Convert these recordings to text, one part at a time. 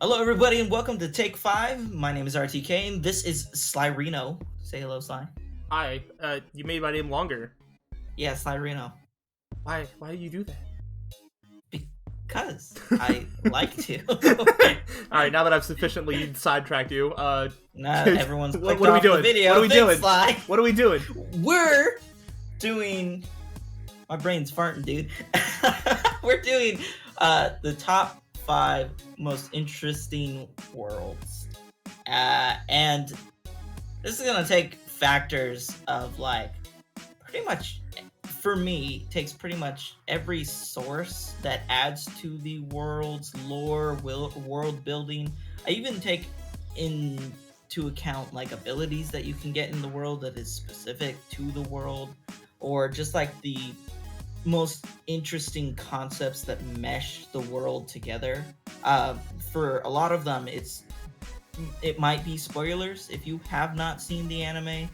Hello, everybody, and welcome to Take 5. My name is RTK, and this is Slyroh. Say hello, Sly. Hi, you made my name longer. Yeah, Slyroh. Why did you do that? Because I like to. Alright, now that I've sufficiently sidetracked you, Everyone's clicked what are we off doing? the video. What are we Thanks, doing? Sly. What are we doing? We're doing... My brain's farting, dude. We're doing the top 5 most interesting worlds. And this is going to take factors of, like, pretty much, for me, takes pretty much every source that adds to the world's lore, world building. I even take into account, like, abilities that you can get in the world that is specific to the world, or just, like, the most interesting concepts that mesh the world together. For a lot of them, it might be spoilers if you have not seen the anime.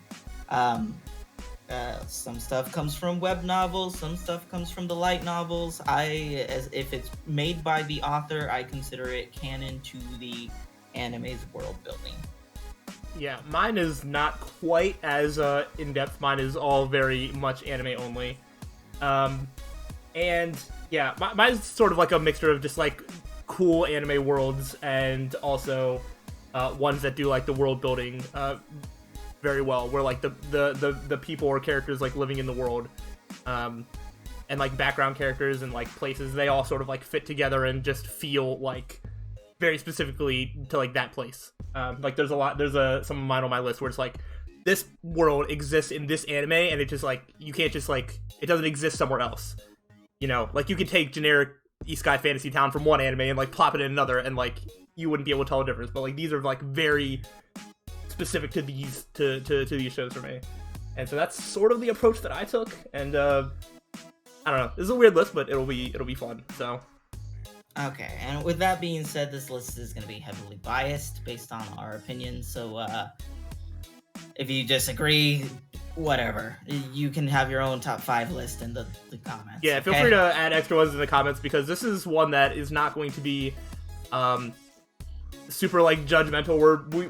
Some stuff comes from web novels, some stuff comes from the light novels. As if it's made by the author, I consider it canon to the anime's world building. Yeah, mine is not quite as in-depth. Mine is all very much anime only. And yeah, mine's sort of like a mixture of just like cool anime worlds and also ones that do like the world building very well, where like the people or characters like living in the world, and like background characters and like places, they all sort of like fit together and just feel like very specifically to like that place. Like there's some of mine on my list where it's like, this world exists in this anime, and it just like, you can't just like, it doesn't exist somewhere else. You know, like you could take generic Isekai Fantasy Town from one anime and like plop it in another, and like you wouldn't be able to tell the difference. But like these are like very specific to these to these shows for me, and so that's sort of the approach that I took. And I don't know, this is a weird list, but it'll be fun. So. Okay, and with that being said, this list is going to be heavily biased based on our opinions. So if you disagree, whatever. You can have your own top 5 list in the comments. Yeah, feel free to add extra ones in the comments, because this is one that is not going to be super like judgmental.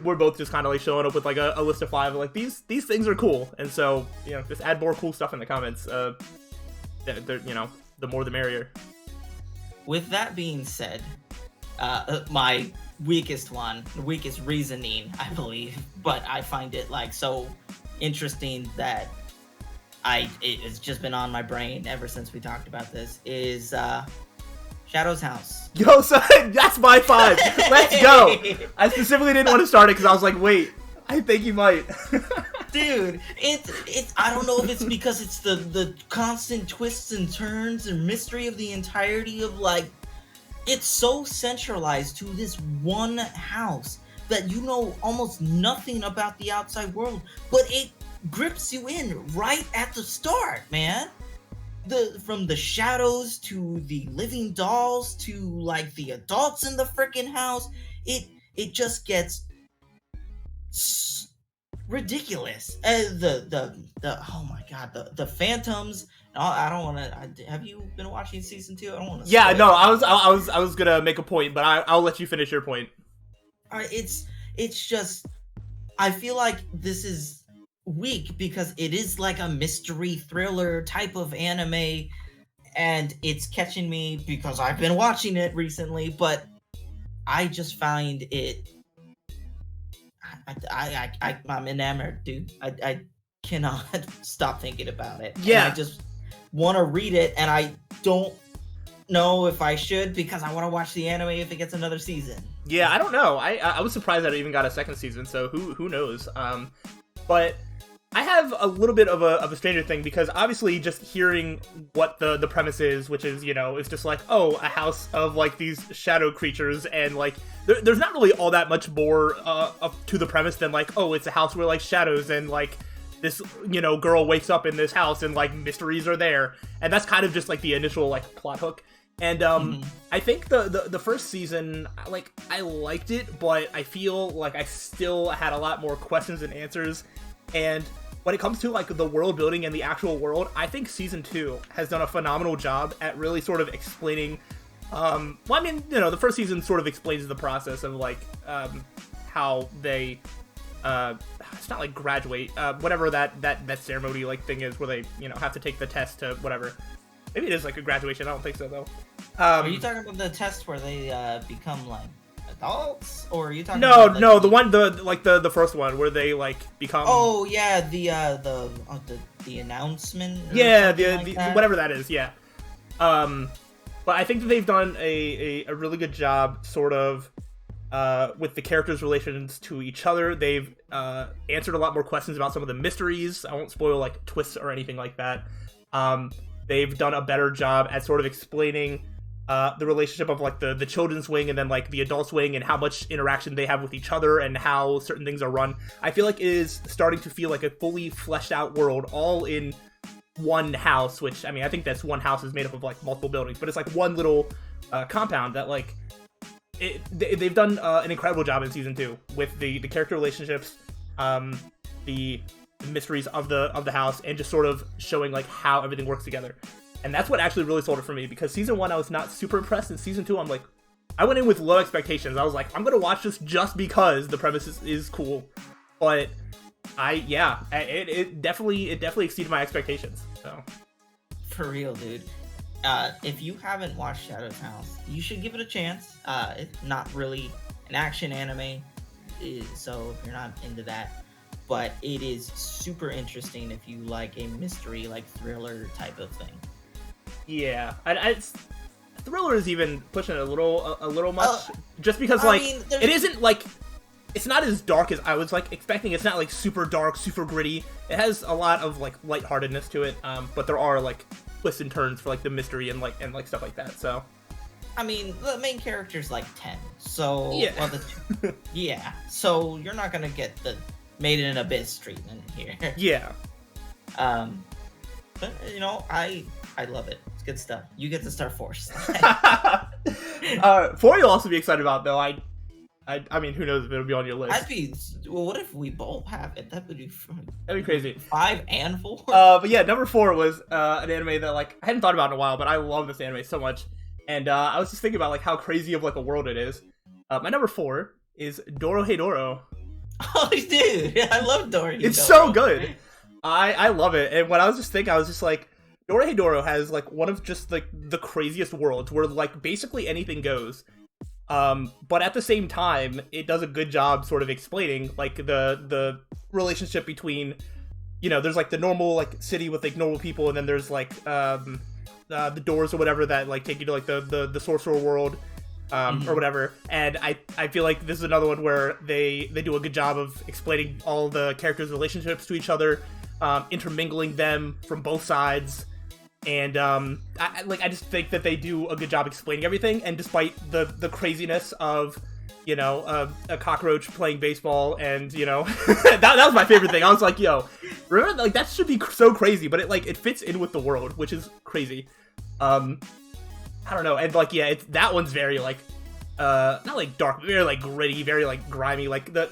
We're both just kind of like showing up with like a list of 5. Like these things are cool, and so just add more cool stuff in the comments. The more the merrier. With that being said, my weakest reasoning, I believe, but I find it like so interesting that it's just been on my brain ever since we talked about this, is Shadow's House. Yo, son, that's my 5. Let's go. I specifically didn't want to start it because I was like, wait, I think you might. Dude, it's I don't know if it's because it's the constant twists and turns and mystery of the entirety of, like, it's so centralized to this one house that you know almost nothing about the outside world, but it grips you in right at the start, man. From the shadows to the living dolls to like the adults in the freaking house, it just gets ridiculous. Oh my god, the phantoms. I don't want to. Have you been watching season 2? I don't want to. Yeah, no, I was gonna make a point, but I'll let you finish your point. It's just, I feel like this is weak because it is like a mystery thriller type of anime, and it's catching me because I've been watching it recently, but I just find it. I'm enamored, dude. I cannot stop thinking about it. Yeah. And I just want to read it, and I don't know if I should because I want to watch the anime if it gets another season. Yeah, I don't know. I was surprised that it even got a second season, so who knows? But I have a little bit of a Stranger Thing, because obviously just hearing what the premise is, which is, it's just like, oh, a house of like these shadow creatures, and like there's not really all that much more to the premise than like, oh, it's a house where like shadows and like this girl wakes up in this house and like mysteries are there, and that's kind of just like the initial like plot hook. And I think the first season, like, I liked it, but I feel like I still had a lot more questions than answers. And when it comes to like the world building and the actual world, I think season 2 has done a phenomenal job at really sort of explaining Well, I mean, the first season sort of explains the process of like how they it's not like graduate, whatever that ceremony like thing is where they have to take the test to whatever. Maybe it is like a graduation. I don't think so though. Are you talking about the test where they become like adults, or are you talking? No, about, no, the first one where they like become. Oh yeah, the announcement. Yeah, the whatever that is. Yeah. But I think that they've done a really good job, sort of, with the characters' relations to each other. They've answered a lot more questions about some of the mysteries. I won't spoil like twists or anything like that. They've done a better job at sort of explaining the relationship of like the children's wing and then like the adults wing, and how much interaction they have with each other and how certain things are run. I feel like it is starting to feel like a fully fleshed out world, all in one house, which I mean, I think that's one house is made up of like multiple buildings, but it's like one little compound that like they've done an incredible job in season 2 with the character relationships, the mysteries of the house, and just sort of showing like how everything works together. And that's what actually really sold it for me, because season 1 I was not super impressed, and season 2 I'm like, I went in with low expectations. I was like, I'm gonna watch this just because the premise is cool, but it definitely exceeded my expectations. So for real, dude. If you haven't watched Shadow's House, you should give it a chance. It's not really an action anime, so if you're not into that, but it is super interesting if you like a mystery, like thriller type of thing. Yeah, thriller is even pushing it a little much, just because like it isn't like, it's not as dark as I was like expecting. It's not like super dark, super gritty. It has a lot of like lightheartedness to it, but there are like twists and turns for like the mystery and like stuff like that. So, I mean, the main character's like 10, so yeah, yeah. So you're not gonna get the Made in Abyss treatment here. Yeah. But I love it. It's good stuff. You get to start 4. 4 you'll also be excited about though. I mean, who knows if it'll be on your list. Well, what if we both have it? That'd be fun. That'd be crazy. 5 and 4? But yeah, number 4 was an anime that like I hadn't thought about in a while, but I love this anime so much. And I was just thinking about like how crazy of like a world it is. My number 4 is Dorohedoro. Oh, dude, I love Dorohedoro. It's so good. I love it. And when I was just thinking, I was just like, Dorohedoro has like one of just like the craziest worlds where like basically anything goes. But at the same time, it does a good job sort of explaining like the relationship between, there's like the normal like city with like normal people, and then there's like the doors or whatever that like take you to like the sorcerer world, or whatever. And I feel like this is another one where they do a good job of explaining all the characters' relationships to each other, intermingling them from both sides. And I just think that they do a good job explaining everything. And despite the craziness of a cockroach playing baseball, and that was my favorite thing. I was like, yo, remember, like, that should be so crazy, but it fits in with the world, which is crazy. I don't know, and like, yeah, that one's very like not like dark, but very like gritty, very like grimy. Like the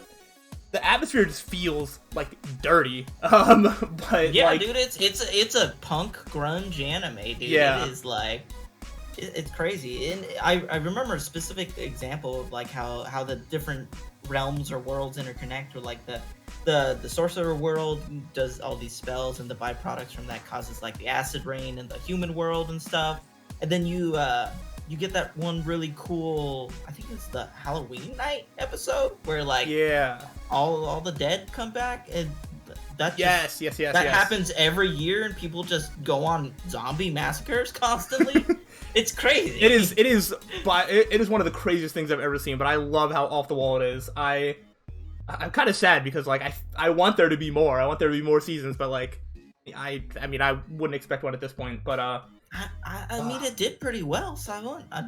atmosphere just feels like dirty. But yeah, like, dude, it's a punk grunge anime, dude. Yeah. It is like it's crazy. And I remember a specific example of like how the different realms or worlds interconnect, with like the sorcerer world does all these spells, and the byproducts from that causes like the acid rain in the human world and stuff. And then you get that one really cool, I think it's the Halloween night episode, where like all the dead come back, and that happens every year, and people just go on zombie massacres constantly. It's crazy. It is one of the craziest things I've ever seen, but I love how off the wall it is. I'm kind of sad because like I want there to be more. I want there to be more seasons, but like I mean I wouldn't expect one at this point, but I mean, it did pretty well, so I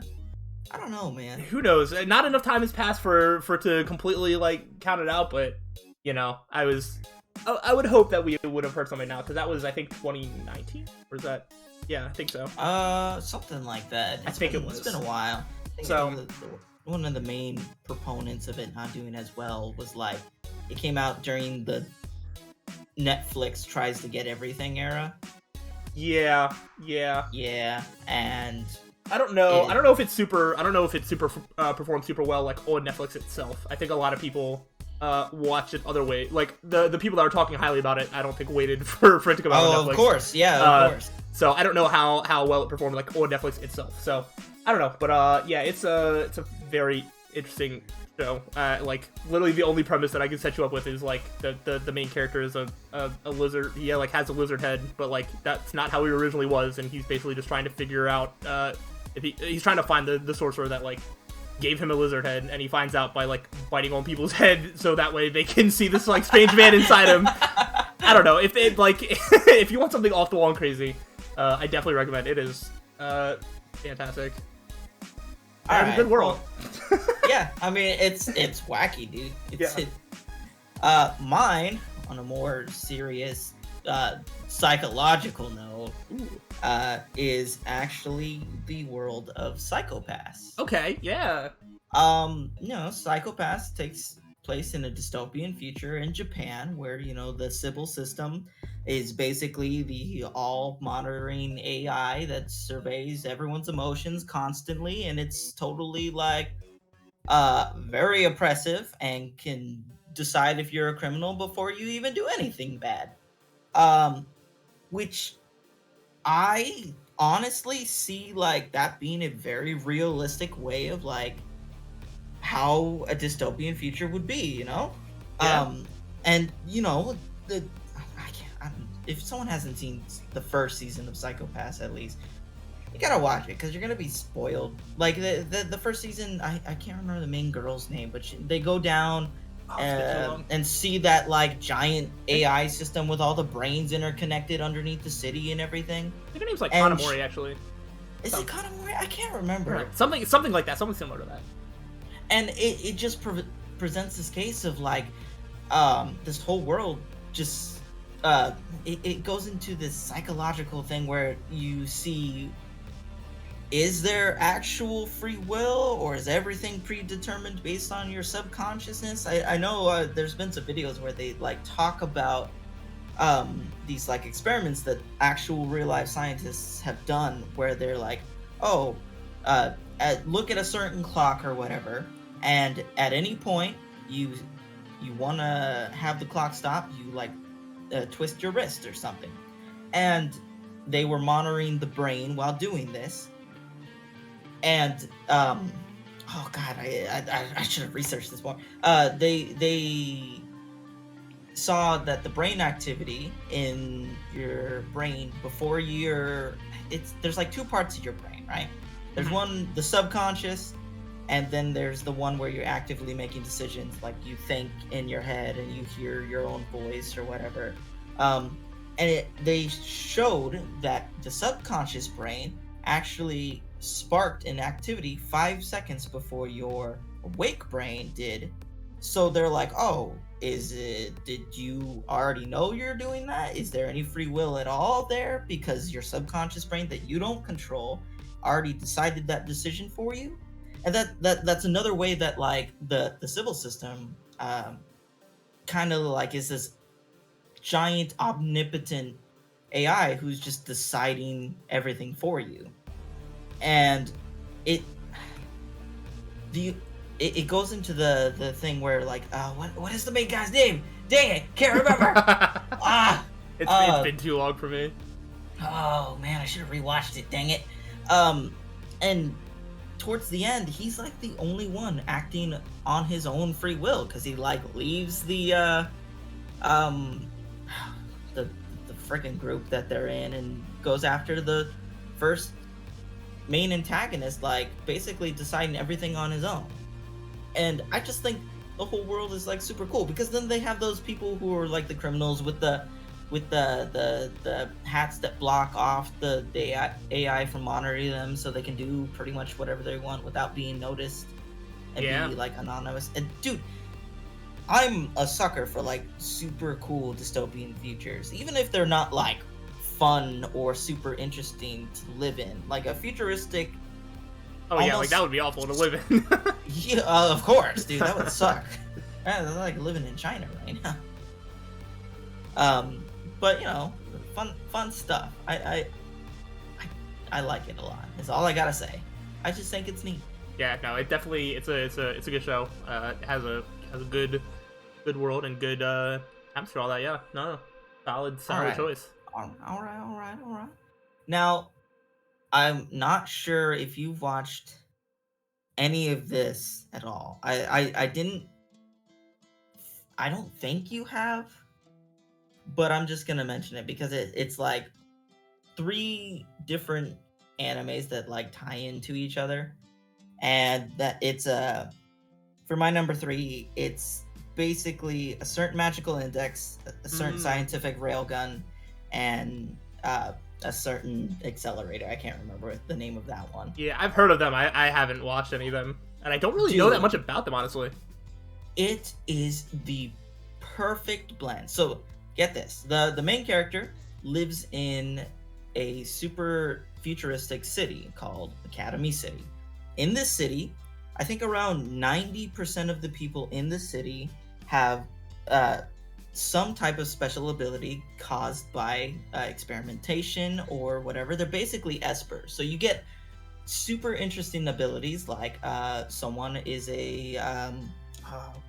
don't know, man. Who knows? Not enough time has passed for to completely like count it out, but I would hope that we would have heard something now, because that was, I think, 2019, or is that? Yeah, I think so. Something like that. I think it was. It's been a while. So one of the main proponents of it not doing as well was like, it came out during the Netflix tries to get everything era. Yeah, and I don't know. I don't know if it's super. I don't know if it's super performed super well like on Netflix itself. I think a lot of people watch it other way. Like the people that are talking highly about it, I don't think waited for it to come out on Netflix. Of course, yeah, of course. So I don't know how well it performed like on Netflix itself. So I don't know, but yeah, it's a very interesting show. Like literally the only premise that I can set you up with is like the main character is a lizard. He like has a lizard head, but like that's not how he originally was, and he's basically just trying to figure out if he's trying to find the sorcerer that like gave him a lizard head, and he finds out by like biting on people's head so that way they can see this like strange man inside him. I don't know if it like if you want something off the wall and crazy, I definitely recommend it. Is fantastic. All right, good world. Well, yeah, I mean it's wacky, dude. Mine on a more serious psychological note is actually the world of Psychopaths. Okay, yeah. Psychopaths takes place in a dystopian future in Japan where, the Sybil system is basically the all monitoring AI that surveys everyone's emotions constantly, and it's totally like very oppressive and can decide if you're a criminal before you even do anything bad. Which I honestly see like that being a very realistic way of like how a dystopian future would be, Yeah. And if someone hasn't seen the first season of Psychopaths, at least you gotta watch it because you're gonna be spoiled. Like the first season, I can't remember the main girl's name, but they go down and see that like giant AI system with all the brains interconnected underneath the city and everything. I think her name's like Kanamori, actually. Is it Kanamori? I can't remember. Right. Something like that. Something similar to that. And it just presents this case of like this whole world just it goes into this psychological thing where you see, is there actual free will, or is everything predetermined based on your subconsciousness? I know there's been some videos where they like talk about these like experiments that actual real life scientists have done where they're like, look at a certain clock or whatever, and at any point you want to have the clock stop, you like twist your wrist or something. And they were monitoring the brain while doing this. And oh god, I should have researched this more. They saw that the brain activity in your brain before there's like two parts of your brain, right? There's one, the subconscious, and then there's the one where you're actively making decisions, like you think in your head and you hear your own voice or whatever. They showed that the subconscious brain actually sparked an activity 5 seconds before your awake brain did. So they're like, did you already know you're doing that? Is there any free will at all there? Because your subconscious brain that you don't control already decided that decision for you. And that's another way that like the Sybil system kind of like is this giant omnipotent AI who's just deciding everything for you. And it goes into the thing where like what is the main guy's name? Dang it, can't remember. It's been too long for me. Oh man, I should have rewatched it. Dang it. And towards the end, he's like the only one acting on his own free will because he like leaves the freaking group that they're in and goes after the first main antagonist, like basically deciding everything on his own. And I just think the whole world is like super cool because then they have those people who are like the criminals with the hats that block off the AI from monitoring them so they can do pretty much whatever they want without being noticed and be like anonymous. And dude, I'm a sucker for like super cool dystopian futures, even if they're not like fun or super interesting to live in, like a futuristic. Yeah, like that would be awful to live in. Yeah, of course, dude, that would suck. That's like living in China right now. But fun stuff. I I like it a lot. That's all I gotta say. I just think it's neat. Yeah, no, it definitely it's a good show. It has a good world and good atmosphere, all that. Yeah, no, solid Alright. choice. All right. Now, I'm not sure if you've watched any of this at all. I didn't. I don't think you have, but I'm just gonna mention it because it's like 3 different animes that like tie into each other, and that it's for my number 3. It's basically a certain magical index, a certain scientific railgun, and a certain accelerator. I can't remember the name of that one. Yeah, I've heard of them. I haven't watched any of them, and I don't really know that much about them, honestly. It is the perfect blend. So get this: the main character lives in a super futuristic city called Academy City. In this city, I think around 90% of the people in the city have some type of special ability caused by experimentation or whatever. They're basically espers. So you get super interesting abilities like someone is a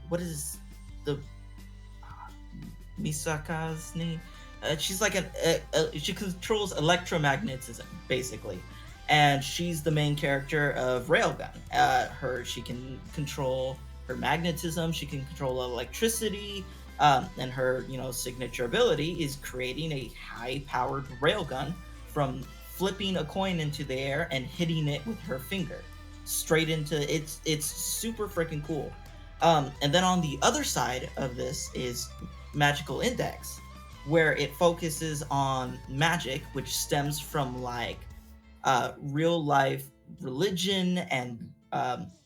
what is the Misaka's name? She's like she controls electromagnetism basically, and she's the main character of Railgun. She can control her magnetism, she can control electricity, and her signature ability is creating a high-powered railgun from flipping a coin into the air and hitting it with her finger straight into it's super freaking cool. And then on the other side of this is Magical Index, where it focuses on magic, which stems from like real life religion and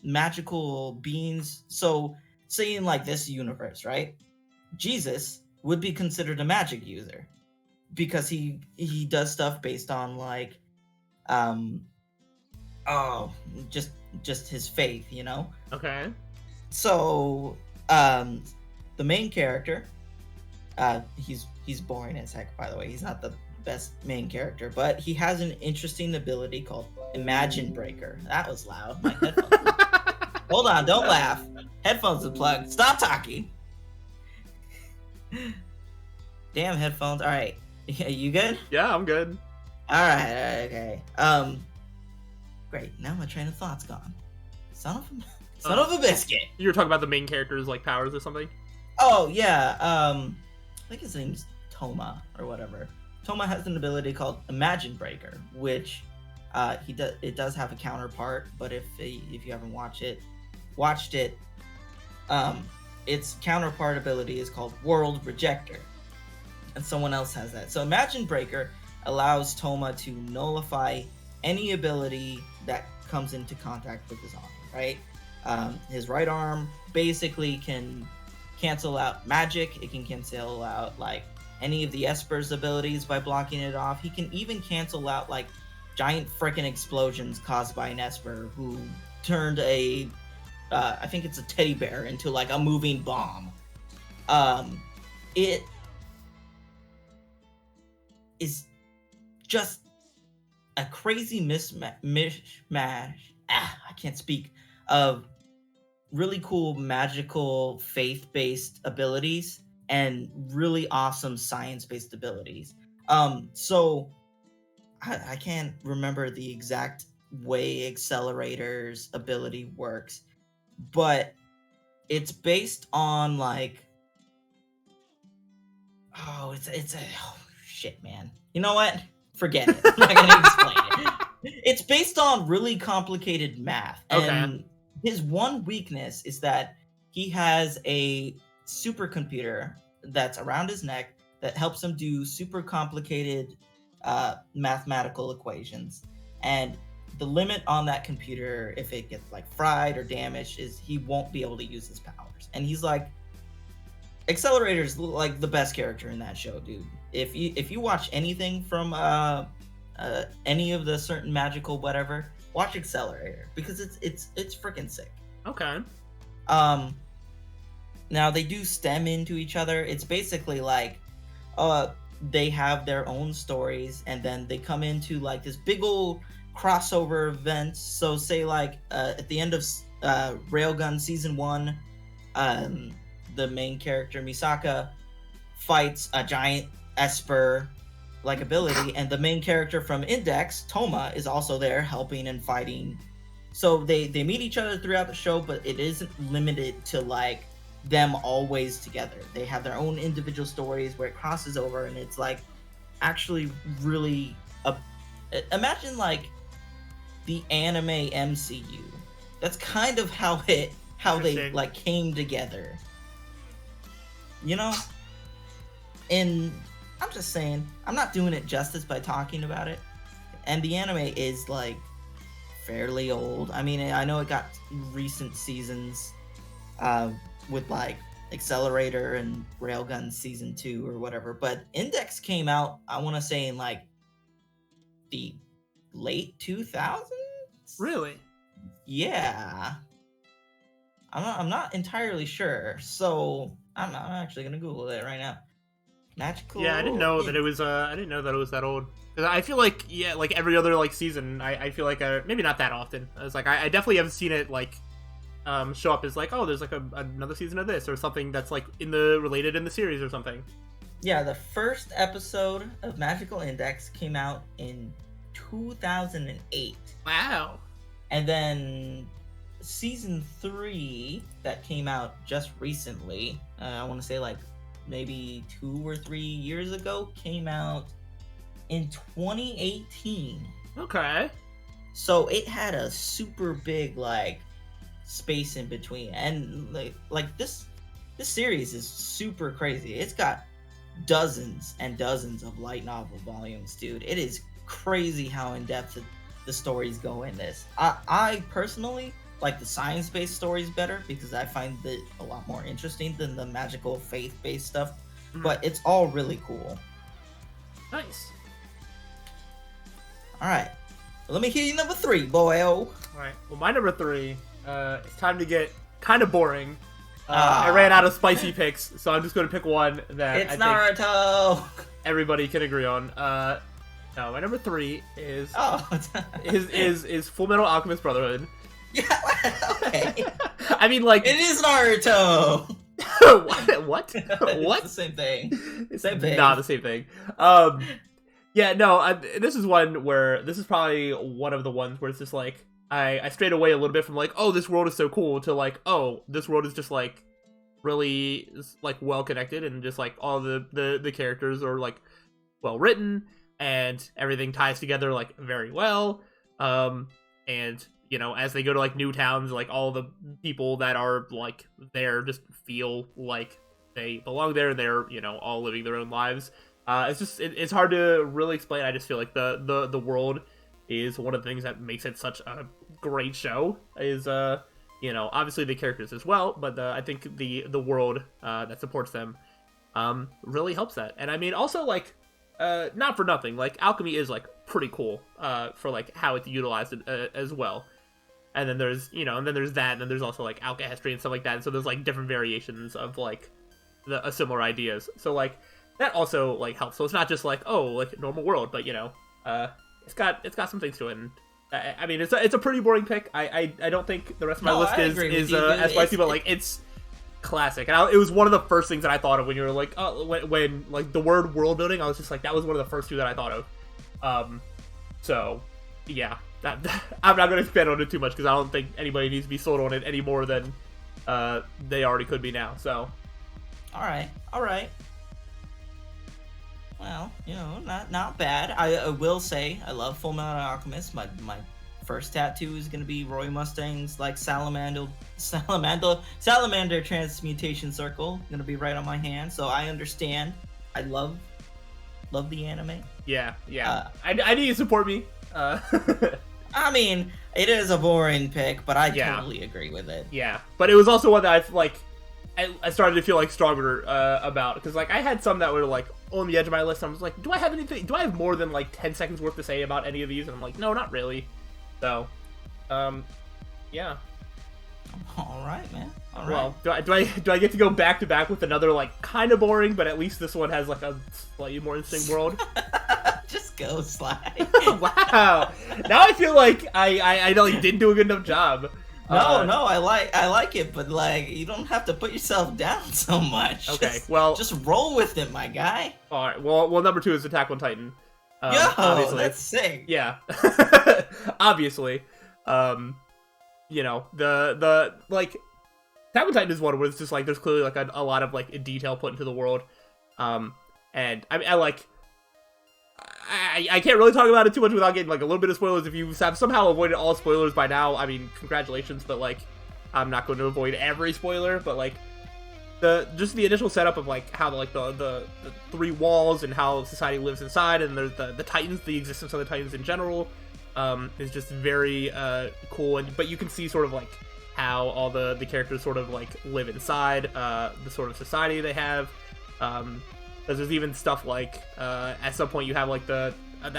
magical beings. So saying like this universe, right? Jesus would be considered a magic user because he does stuff based on like just his faith, Okay. So the main character, he's boring as heck, by the way. He's not the best main character, but he has an interesting ability called Imagine Breaker. That was loud. My headphones. Hold on, don't laugh. Headphones are plugged. Stop talking. Damn headphones. All right, you good? Yeah, I'm good. All right, okay. Great. Now my train of thought's gone. Son of a biscuit. You were talking about the main character's like powers or something. Oh yeah. I think his name's Toma or whatever. Toma has an ability called Imagine Breaker, which it does have a counterpart, but if you haven't watched it, its counterpart ability is called World Rejector, and someone else has that. So Imagine Breaker allows Toma to nullify any ability that comes into contact with his arm, right? His right arm basically can cancel out magic. It can cancel out like any of the Esper's abilities by blocking it off. He can even cancel out like giant freaking explosions caused by an Esper who turned I think it's a teddy bear into like a moving bomb. It is just a crazy mishmash. I can't speak, of really cool magical faith-based abilities and really awesome science-based abilities. So I can't remember the exact way Accelerator's ability works, but it's based on like shit, man. You know what? Forget it. I'm not gonna explain it. It's based on really complicated math. Okay. And his one weakness is that he has a supercomputer that's around his neck that helps him do super complicated mathematical equations. And the limit on that computer, if it gets like fried or damaged, is he won't be able to use his powers. And he's like, Accelerator's like the best character in that show, dude. If you watch anything from any of the certain magical whatever, watch Accelerator because it's freaking sick. Okay. Now they do stem into each other. It's basically like they have their own stories, and then they come into like this big old crossover event. So say like at the end of Railgun season 1, the main character Misaka fights a giant Esper like ability, and the main character from Index, Toma, is also there helping and fighting. So they meet each other throughout the show, but it isn't limited to like them always together. They have their own individual stories where it crosses over, and it's like actually really imagine like the anime MCU. That's kind of how they like came together, you know. And I'm just saying, I'm not doing it justice by talking about it, and the anime is like fairly old. I mean, I know it got recent seasons with like Accelerator and Railgun season 2 or whatever, but Index came out, I want to say, in like the late 2000s. Really? Yeah. I'm not entirely sure, so I'm actually gonna Google it right now. Magical. Yeah, I didn't know that it was. I didn't know that it was that old. Because I feel like, yeah, like every other like season, I feel like maybe not that often. I was like, I definitely haven't seen it like show up as like, oh, there's like another season of this or something that's like related in the series or something. Yeah, the first episode of Magical Index came out in 2008. Wow. And then season 3 that came out just recently, I want to say like maybe 2 or 3 years ago, came out in 2018. Okay. So it had a super big like space in between, and like this series is super crazy. It's got dozens and dozens of light novel volumes, dude. It is crazy how in depth the stories go in this. I personally like the science-based stories better because I find it a lot more interesting than the magical faith-based stuff. But it's all really cool. Nice. All right, let me hear you number 3, boy. All right. Well, my number 3. It's time to get kind of boring. I ran out of spicy picks, so I'm just going to pick one that it's Naruto. Everybody can agree on. No, my number 3 is is Full Metal Alchemist Brotherhood. Yeah, okay. I mean, like, it is Naruto. What? It's the same thing. Same thing. Not the same thing. Yeah, no. This is one where this is probably one of the ones where it's just like I strayed away a little bit from like, oh, this world is so cool, to like, oh, this world is just like really like well connected, and just like all the characters are like well written, and everything ties together like very well. And you know, as they go to like new towns, like all the people that are like there just feel like they belong there. They're, you know, all living their own lives. It's just it's hard to really explain. I just feel like the world is one of the things that makes it such a great show. Is you know, obviously the characters as well, but I think the world that supports them really helps that. And I mean, also like not for nothing, like alchemy is like pretty cool for like how it's utilized as well. And then there's, you know, and then there's that, and then there's also like alchemy and stuff like that. And so there's like different variations of like the similar ideas. So like that also like helps. So it's not just like, oh, like normal world, but you know, it's got some things to it. And I mean, it's a pretty boring pick. I don't think the rest of my list is as spicy, but like it's classic. And it was one of the first things that I thought of when you were like, oh, when like the word world building, I was just like, that was one of the first two that I thought of. So yeah. I'm not going to expand on it too much because I don't think anybody needs to be sold on it any more than they already could be now. So, all right. Well, you know, not bad. I will say I love Full Metal Alchemist. My first tattoo is going to be Roy Mustang's like salamander transmutation circle. Going to be right on my hand. So I understand. I love the anime. Yeah. I need you to support me. I mean, it is a boring pick, but I totally agree with it. Yeah, but it was also one that I started to feel like stronger about, because like I had some that were like on the edge of my list. And I was like, do I have more than like 10 seconds worth to say about any of these? And I'm like, no, not really. So, yeah. All right, man. All right. Well, do I get to go back to back with another like kind of boring, but at least this one has like a slightly more interesting world? Just go, Sly. Wow. Now I feel like I like didn't do a good enough job. No, I like it, but like you don't have to put yourself down so much. Okay, well, just roll with it, my guy. All right. Well, number 2 is Attack on Titan. Yo, obviously. that's sick. Yeah. Obviously. You know, the like Attack on Titan is one where it's just like there's clearly like a lot of like detail put into the world. And I mean, I can't really talk about it too much without getting like a little bit of spoilers. If you have somehow avoided all spoilers by now, I mean, congratulations. But like, I'm not going to avoid every spoiler. But like, just the initial setup of like how the 3 walls and how society lives inside, and there's the Titans, the existence of the Titans in general, is just very cool. And but you can see sort of like how all the characters sort of like live inside the sort of society they have. There's even stuff like at some point you have like that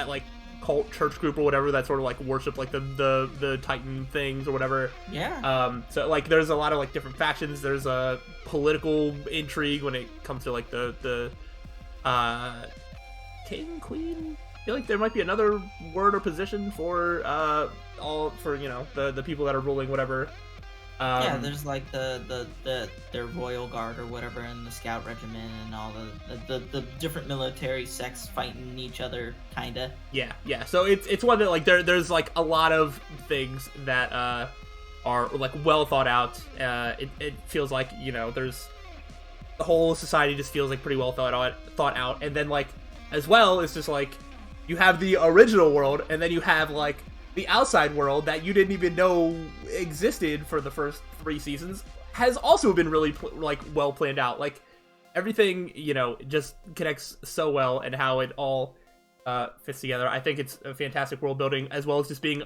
like cult church group or whatever that sort of like worship like the Titan things or whatever. Yeah. So like there's a lot of like different factions. There's a political intrigue when it comes to like the king, queen. I feel like there might be another word or position for you know the people that are ruling whatever. Yeah, there's like their royal guard or whatever, and the scout regiment, and all the different military sects fighting each other, kinda. Yeah. So it's one that like there's like a lot of things that are like well thought out. It feels like, you know, there's the whole society just feels like pretty well thought out, and then like as well it's just like you have the original world, and then you have like the outside world that you didn't even know existed for the first 3 seasons has also been really well planned out. Like everything, you know, just connects so well, and how it all fits together. I think it's a fantastic world building, as well as just being a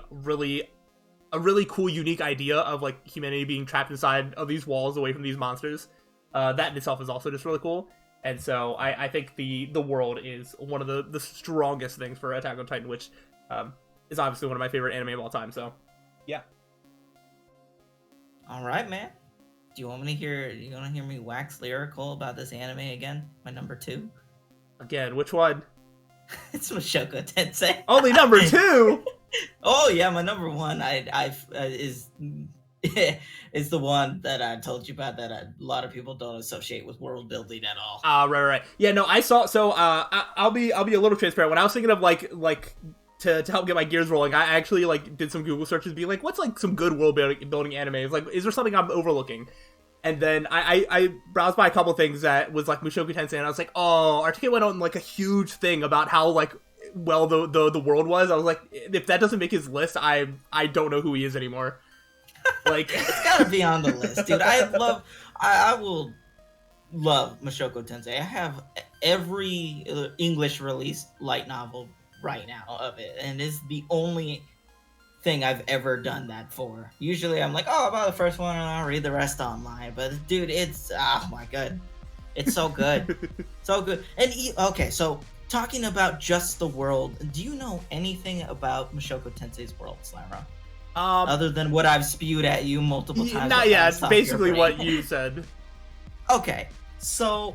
really cool, unique idea of like humanity being trapped inside of these walls away from these monsters. That in itself is also just really cool. And so I think the world is one of the strongest things for Attack on Titan, which is obviously one of my favorite anime of all time. So, yeah. All right, man. Do you want me to hear? You want to hear me wax lyrical about this anime again? My number 2. Again, which one? It's Mushoku Tensei. Only number 2. Oh yeah, my number 1. Is is the one that I told you about that a lot of people don't associate with world building at all. Right. Yeah, no, I saw. So, I'll be a little transparent. When I was thinking of like to help get my gears rolling, I actually like did some Google searches, being like, what's like some good world building anime? Like, is there something I'm overlooking? And then I browsed by a couple things that was like Mushoku Tensei, and I was like, oh, RTK went on like a huge thing about how like well the world was. I was like, if that doesn't make his list, I don't know who he is anymore. Like, it's gotta be on the list, dude. I will love Mushoku Tensei. I have every English released light novel right now of it, and it's the only thing I've ever done that for. Usually I'm like, oh, about the first one and I'll read the rest online, but dude, it's oh my god, it's so good. So good. And okay, so talking about just the world, do you know anything about Mushoku Tensei's world, Slyroh? Other than what I've spewed at you multiple times. Not yet. It's basically what you said. Okay, so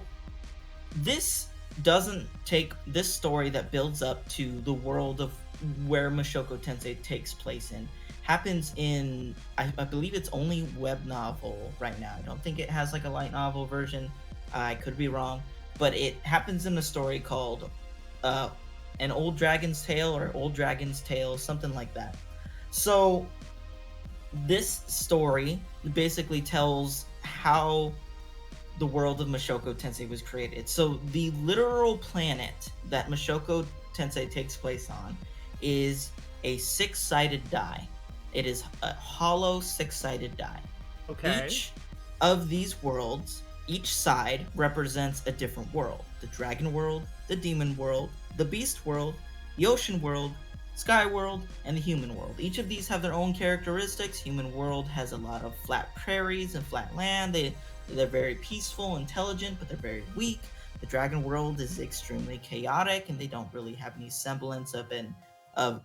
this doesn't take this story that builds up to the world of where Mushoku Tensei takes place in happens in I believe it's only web novel right now. I don't think it has like a light novel version. I could be wrong, but it happens in a story called An Old Dragon's Tale or Old Dragon's Tale, something like that. So this story basically tells how the world of Mushoku Tensei was created. So the literal planet that Mushoku Tensei takes place on is a 6-sided die. It is a hollow 6-sided die. Okay. Each of these worlds, each side represents a different world. The dragon world, the demon world, the beast world, the ocean world, sky world, and the human world. Each of these have their own characteristics. Human world has a lot of flat prairies and flat land. They're very peaceful, intelligent, but they're very weak. The dragon world is extremely chaotic, and they don't really have any semblance of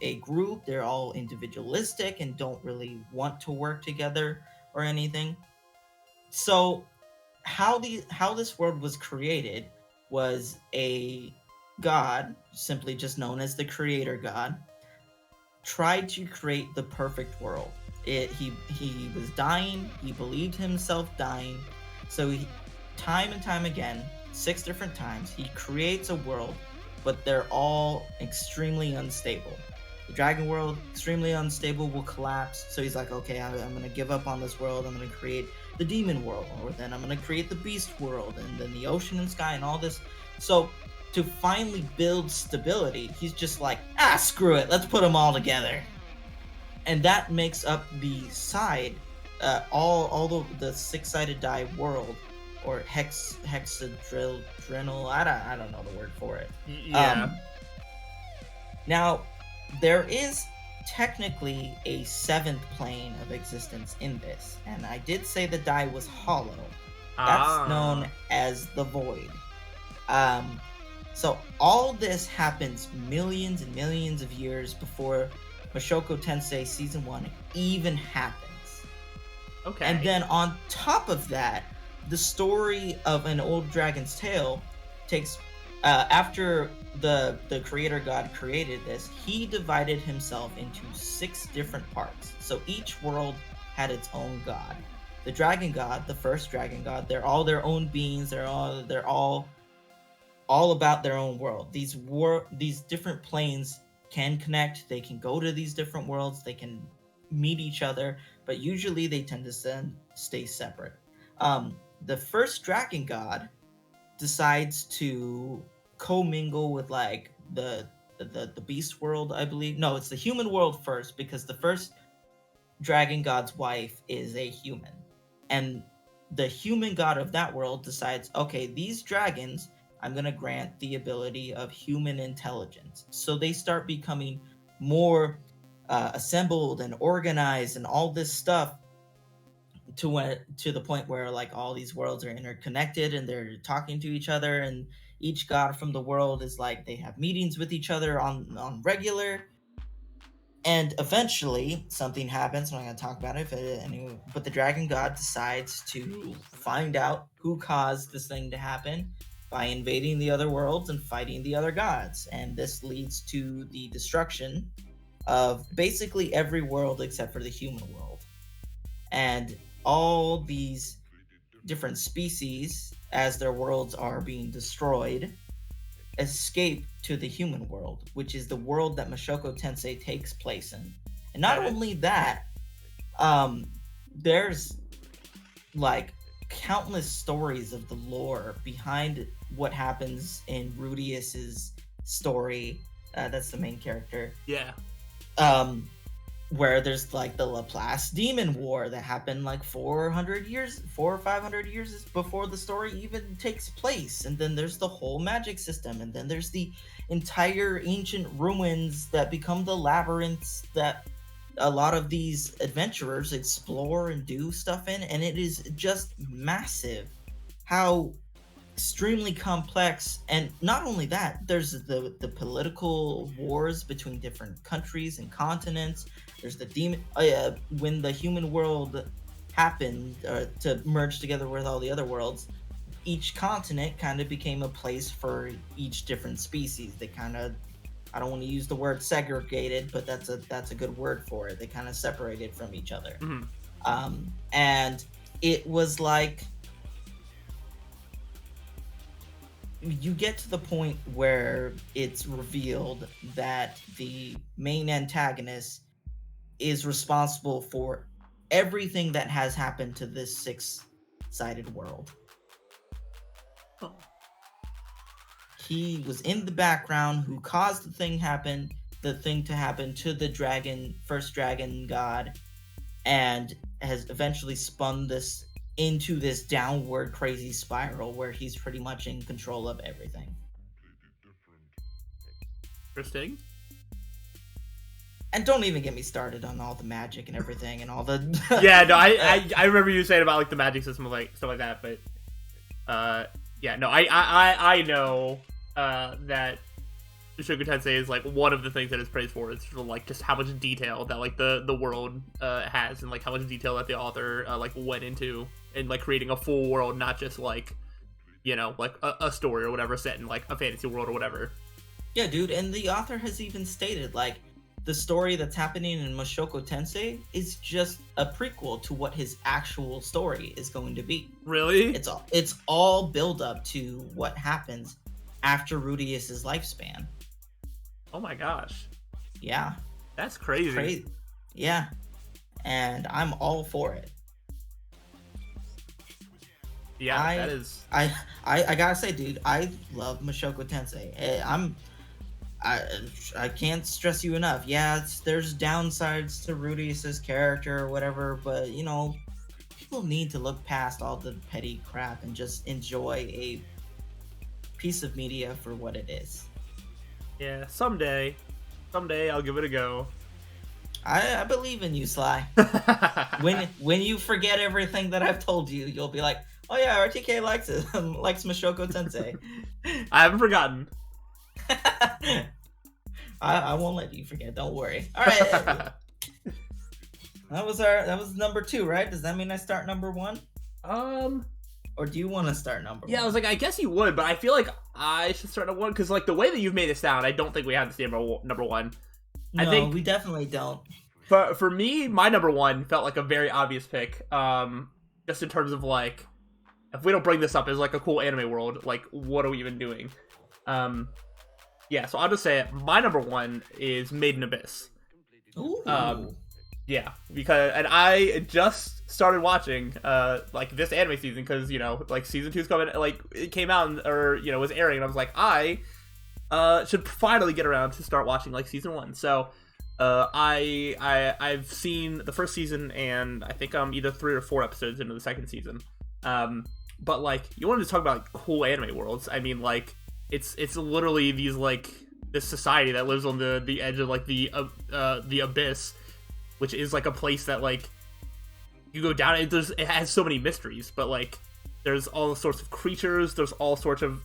a group. They're all individualistic and don't really want to work together or anything. So how this world was created was a god, simply just known as the creator god, tried to create the perfect world. He was dying. He believed himself dying. So time and time again, 6 different times, he creates a world, but they're all extremely unstable. The dragon world, extremely unstable, will collapse. So he's like, okay, I'm going to give up on this world. I'm going to create the demon world, or then I'm going to create the beast world, and then the ocean and sky and all this. So to finally build stability, he's just like, screw it, let's put them all together. And that makes up the side, all the 6-sided die world, or hexadrill, I don't know the word for it. Yeah. Now, there is technically a 7th plane of existence in this, and I did say the die was hollow. That's known as the void. So all this happens millions and millions of years before Mushoku Tensei Season 1 even happens. Okay. And then on top of that, the story of An Old Dragon's Tale takes... after the creator god created this, he divided himself into 6 different parts. So each world had its own god. The dragon god, the first dragon god, they're all their own beings. They're all about their own world. These different planes can connect. They can go to these different worlds. They can meet each other, but usually they tend to stay separate. The first dragon god decides to commingle with like the beast world, I believe. No, it's the human world first, because the first dragon god's wife is a human, and the human god of that world decides, okay, these dragons, I'm going to grant the ability of human intelligence. So they start becoming more assembled and organized and all this stuff, to the point where like all these worlds are interconnected and they're talking to each other, and each god from the world is like, they have meetings with each other on regular. And eventually something happens. I'm not going to talk about it, but the dragon god decides to find out who caused this thing to happen by invading the other worlds and fighting the other gods. And this leads to the destruction of basically every world except for the human world. And all these different species, as their worlds are being destroyed, escape to the human world, which is the world that Mushoku Tensei takes place in. And not only that, there's like countless stories of the lore behind what happens in Rudius's story. That's the main character. Yeah. Where there's like the Laplace Demon War that happened like 400 or 500 years before the story even takes place. And then there's the whole magic system. And then there's the entire ancient ruins that become the labyrinths that a lot of these adventurers explore and do stuff in. And it is just massive how extremely complex. And not only that, there's the political wars between different countries and continents. There's the demon. When the human world happened to merge together with all the other worlds, each continent kind of became a place for each different species. They kind of, I don't want to use the word segregated, but that's a good word for it. They kind of separated from each other. Mm-hmm. And it was like, you get to the point where it's revealed that the main antagonist is responsible for everything that has happened to this 6-sided world. Oh. He was in the background who caused the thing to happen to the first dragon god, and has eventually spun this into this downward crazy spiral where he's pretty much in control of everything. Interesting. And don't even get me started on all the magic and everything and all the... Yeah, no, I remember you saying about like the magic system, like stuff like that, but yeah, no, I know that Mushoku Tensei is like one of the things that it's praised for is like just how much detail that like the world has, and like how much detail that the author like went into and like creating a full world, not just like, you know, like a story or whatever set in like a fantasy world or whatever. Yeah, dude, and the author has even stated like the story that's happening in Mushoku Tensei is just a prequel to what his actual story is going to be. Really? It's all build up to what happens after Rudius's lifespan. Oh my gosh. Yeah. That's crazy. Yeah. And I'm all for it. Yeah, that is. I gotta say, dude, I love Mushoku Tensei. I can't stress you enough. Yeah, there's downsides to Rudius's character or whatever, but you know, people need to look past all the petty crap and just enjoy a piece of media for what it is. Yeah, someday I'll give it a go. I believe in you, Sly. When you forget everything that I've told you, you'll be like, oh yeah, RTK likes it, likes Mushoku Tensei. I haven't forgotten. I won't let you forget. Don't worry. All right. That was number 2, right? Does that mean I start number 1? Or do you want to start number 1? Yeah, I was like, I guess you would, but I feel like I should start at 1 because like the way that you've made it sound, I don't think we have to stay number 1. No, I think we definitely don't. For me, my number 1 felt like a very obvious pick. Just in terms of like, if we don't bring this up as like a cool anime world, like what are we even doing? Yeah, so I'll just say it. My number 1 is Made in Abyss. Ooh. Yeah, because and I just started watching like this anime season because you know like season 2's coming, like it came out or you know was airing, and I was like I should finally get around to start watching like season 1. So I've seen the first season and I think I'm either 3 or 4 episodes into the second season. But like you wanted to talk about like, cool anime worlds. I mean like it's literally these like this society that lives on the edge of like the abyss, which is like a place that like you go down and it has so many mysteries, but like there's all sorts of creatures, there's all sorts of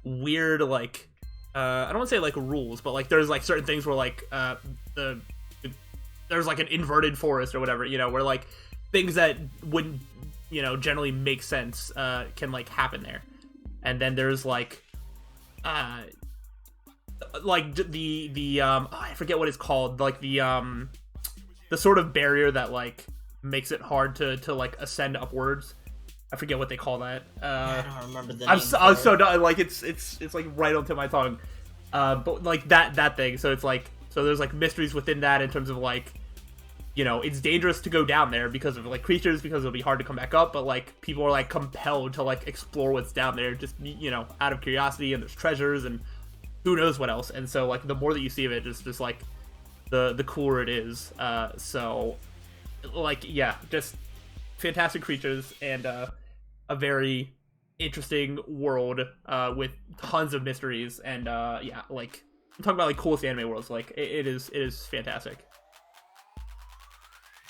weird like I don't want to say like rules, but like there's like certain things where like there's like an inverted forest or whatever, you know, where like things that wouldn't, you know, generally make sense can like happen there. And then there's like the I forget what it's called, like the sort of barrier that like makes it hard to like ascend upwards. I forget what they call that. I don't remember the I'm name. I'm so done. Like it's like right onto my tongue. But like that thing. So it's like there's like mysteries within that in terms of like, you know, it's dangerous to go down there because of like creatures, because it'll be hard to come back up, but like people are like compelled to like explore what's down there, just, you know, out of curiosity, and there's treasures and who knows what else. And so like the more that you see of it, just like the cooler it is. So like yeah, just fantastic creatures and a very interesting world with tons of mysteries and yeah, like I'm talking about like coolest anime worlds. Like it is fantastic.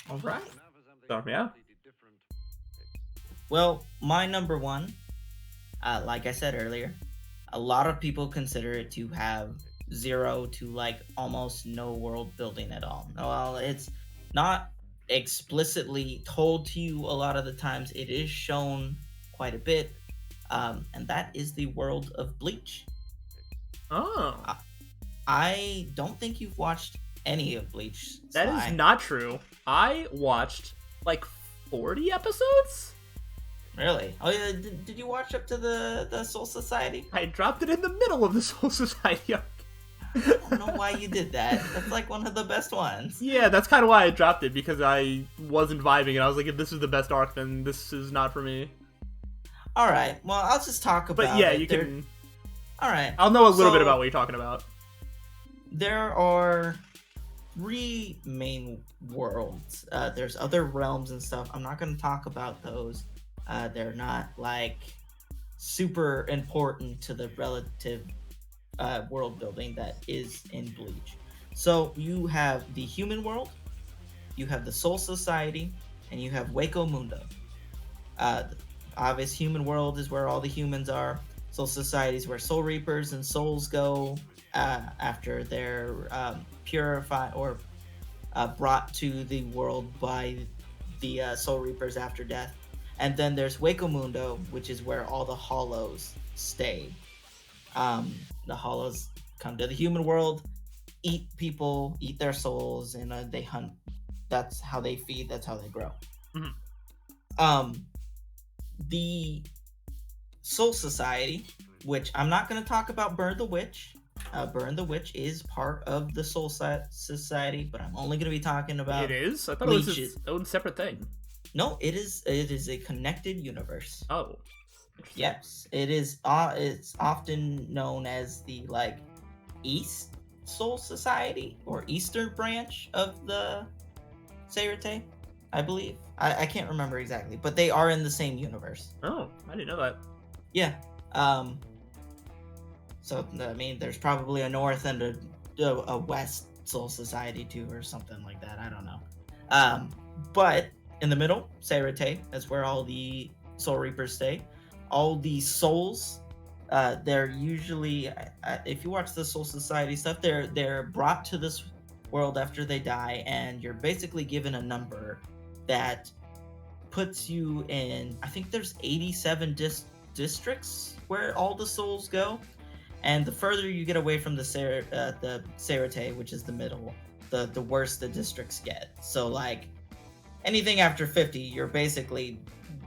All right. So yeah. Well, my number 1, like I said earlier, a lot of people consider it to have 0 to like almost no world building at all. Well, it's not explicitly told to you a lot of the times. It is shown quite a bit, and that is the world of Bleach. Oh. I don't think you've watched any of Bleach. That Sly. is not true. I watched like 40 episodes. Really? Oh yeah. Did you watch up to the Soul Society? I dropped it in the middle of the Soul Society arc. I don't know why you did that. That's like one of the best ones. Yeah, that's kind of why I dropped it, because I wasn't vibing, and I was like, if this is the best arc, then this is not for me. All right. Well, I'll just talk about. But yeah, it. you can. All right. I'll know a little bit about what you're talking about. There are 3 main worlds. There's other realms and stuff. I'm not going to talk about those. They're not like super important to the relative world building that is in Bleach. So you have the human world, you have the Soul Society, and you have Hueco Mundo. The obvious human world is where all the humans are. Soul Society is where Soul Reapers and souls go after they're purified or brought to the world by the Soul Reapers after death. And then there's Hueco Mundo, which is where all the hollows stay. The hollows come to the human world, eat people, eat their souls, and they hunt. That's how they feed. That's how they grow. Mm-hmm. The Soul Society, which I'm not going to talk about Burn the Witch. Burn the Witch is part of the Soul Society, but I'm only going to be talking about. It is? I thought it was its own separate thing. No, it is. It is a connected universe. Oh, yes, it is. It's often known as the East Soul Society or Eastern branch of the Slyroh, I believe. I can't remember exactly, but they are in the same universe. Oh, I didn't know that. Yeah. So I mean, there's probably a North and a West Soul Society too, or something like that. I don't know. But in the middle, Slyroh, that's where all the Soul Reapers stay. All the souls, they're usually, if you watch the Soul Society stuff, they're brought to this world after they die, and you're basically given a number that puts you in, I think there's 87 districts where all the souls go, and the further you get away from the Slyroh, which is the middle, the worse the districts get. So anything after 50, you're basically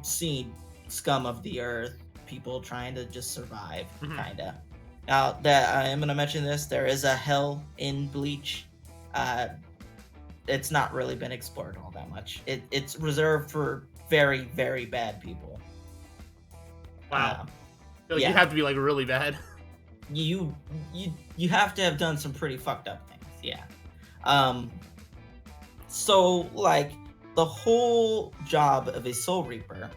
seeing scum of the earth, people trying to just survive, kind of. Now, that I am going to mention this, there is a hell in Bleach. It's not really been explored all that much. It's reserved for very, very bad people. Wow. You have to be really bad. You have to have done some pretty fucked up things. Yeah. So the whole job of a Soul Reaper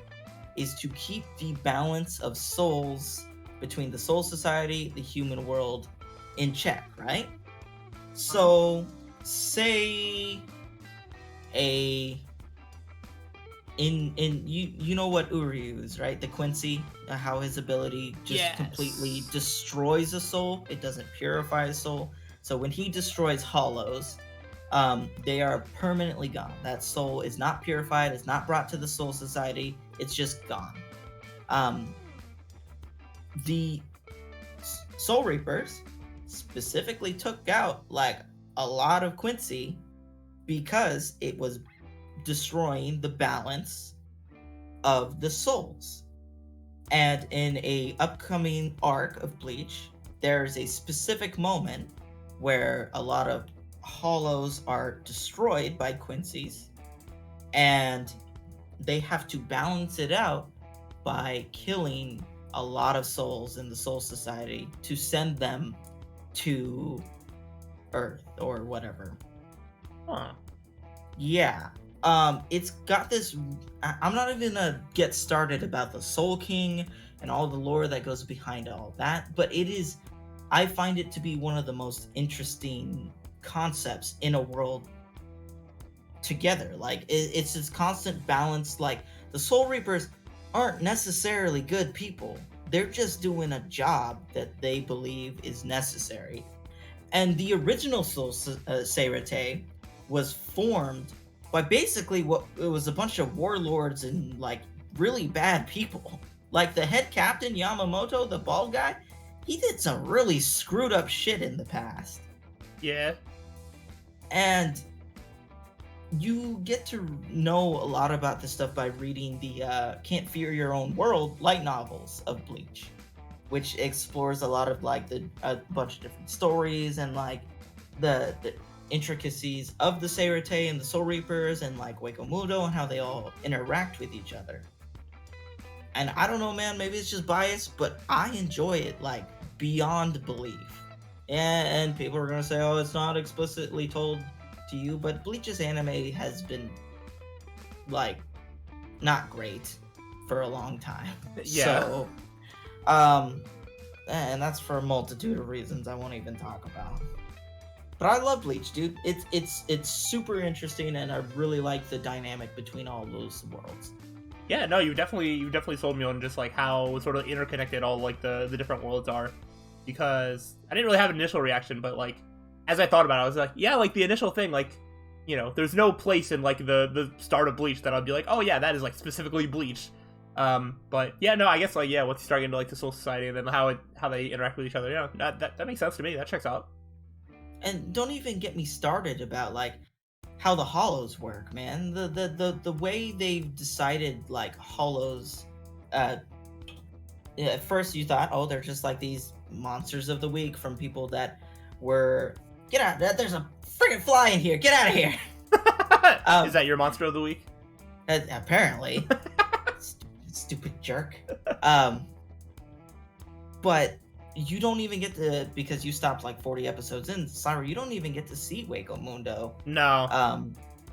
is to keep the balance of souls between the Soul Society, the human world, in check, right? So, say you know what Uryu is, right? The Quincy, how his ability just completely destroys a soul. It doesn't purify a soul. So when he destroys hollows, they are permanently gone. That soul is not purified, it's not brought to the Soul Society, it's just gone. The Soul Reapers specifically took out a lot of Quincy because it was destroying the balance of the souls. And in a upcoming arc of Bleach, there's a specific moment where a lot of hollows are destroyed by Quincy's, and they have to balance it out by killing a lot of souls in the Soul Society to send them to Earth or whatever. Huh. Yeah. It's got this. I'm not even gonna get started about the Soul King and all the lore that goes behind all that, but it is. I find it to be one of the most interesting concepts in a world together. It's this constant balance. The Soul Reapers aren't necessarily good people. They're just doing a job that they believe is necessary. And the original Slyroh was formed by basically what it was a bunch of warlords and really bad people. The head captain Yamamoto, the bald guy, he did some really screwed up shit in the past. Yeah. And you get to know a lot about this stuff by reading the Can't Fear Your Own World light novels of Bleach, which explores a lot of a bunch of different stories and the intricacies of the Slyroh and the Soul Reapers and Hueco Mundo and how they all interact with each other. And I don't know, man, maybe it's just bias, but I enjoy it beyond belief. And people are gonna say, oh, it's not explicitly told to you, but Bleach's anime has been not great for a long time. Yeah. So and that's for a multitude of reasons I won't even talk about. But I love Bleach, dude. It's super interesting, and I really like the dynamic between all those worlds. Yeah, no, you definitely sold me on just how sort of interconnected all the different worlds are, because I didn't really have an initial reaction, but as I thought about it, I was yeah, the initial thing, you know, there's no place in like the start of Bleach that I'll be like, oh yeah, that is like specifically Bleach. But yeah, no, I guess like yeah, once you start into like the Soul Society and then how they interact with each other, yeah, that makes sense to me. That checks out. And don't even get me started about like how the hollows work, man. The way they've decided like hollows. At first you thought, oh, they're just like these monsters of the week from people that were get out. There's a freaking fly in here. Get out of here. Is that your monster of the week? Apparently. Stupid jerk. But you don't even get to, because you stopped like 40 episodes in, Slyroh, you don't even get to see Waco Mundo. No.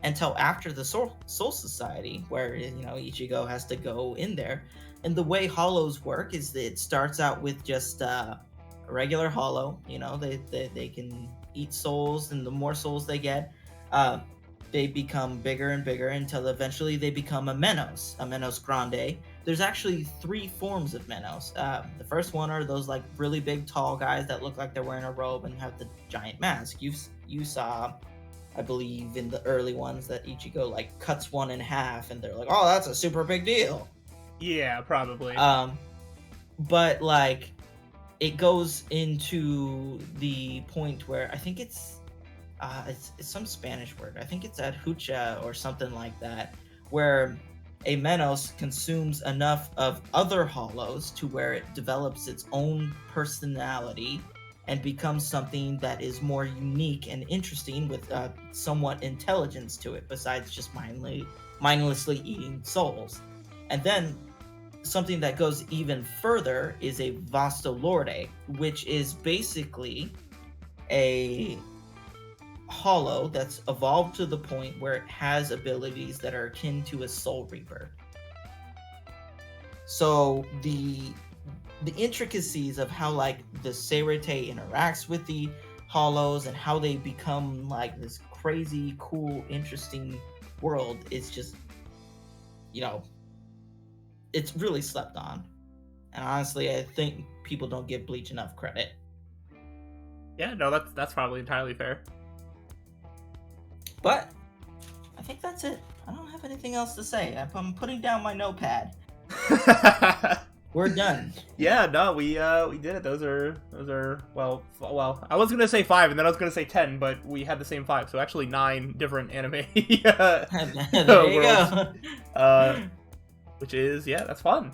Until after the Soul Society, where, you know, Ichigo has to go in there. And the way hollows work is that it starts out with just a regular hollow. You know, they can eat souls, and the more souls they get, they become bigger and bigger until eventually they become a Menos Grande. There's actually 3 forms of Menos. The first one are those like really big, tall guys that look like they're wearing a robe and have the giant mask. You saw, I believe, in the early ones that Ichigo like cuts one in half, and they're like, "Oh, that's a super big deal." Yeah, probably. But like, it goes into the point where I think it's some Spanish word. I think it's adhucha or something like that, where a Menos consumes enough of other hollows to where it develops its own personality and becomes something that is more unique and interesting with somewhat intelligence to it, besides just mindlessly eating souls. And then something that goes even further is a Vastolorde, which is basically a hollow that's evolved to the point where it has abilities that are akin to a Soul Reaper. So the intricacies of how like the Seirete interacts with the hollows and how they become like this crazy, cool, interesting world is just, you know, it's really slept on. And honestly, I think people don't give Bleach enough credit. Yeah, no, that's probably entirely fair. But I think that's it. I don't have anything else to say. I'm putting down my notepad. We're done. Yeah, no, we did it. Those are well. I was gonna say 5, and then I was gonna say 10, but we had the same 5, so actually 9 different anime. There you go. Which is, yeah, that's fun.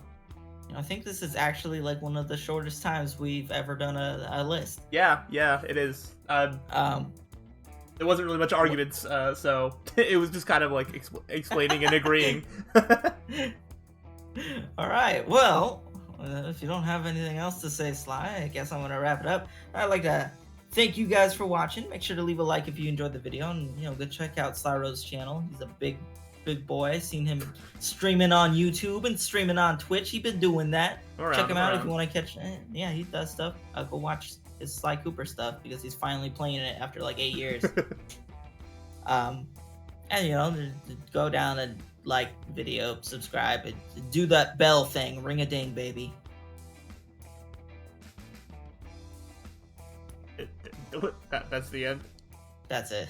I think this is actually like one of the shortest times we've ever done a list. Yeah, it is. There wasn't really much arguments, so it was just kind of like explaining and agreeing. All right, well, if you don't have anything else to say, Sly, I guess I'm gonna wrap it up. I'd like to thank you guys for watching. Make sure to leave a like if you enjoyed the video, and go check out Slyroh's channel. He's a big boy. I've seen him streaming on YouTube and streaming on Twitch. He's been doing that. Check him out if you want to catch. Yeah, he does stuff. Go watch his Sly Cooper stuff because he's finally playing it after like 8 years. And go down and like the video, subscribe, and do that bell thing, ring a ding, baby. That's the end. That's it.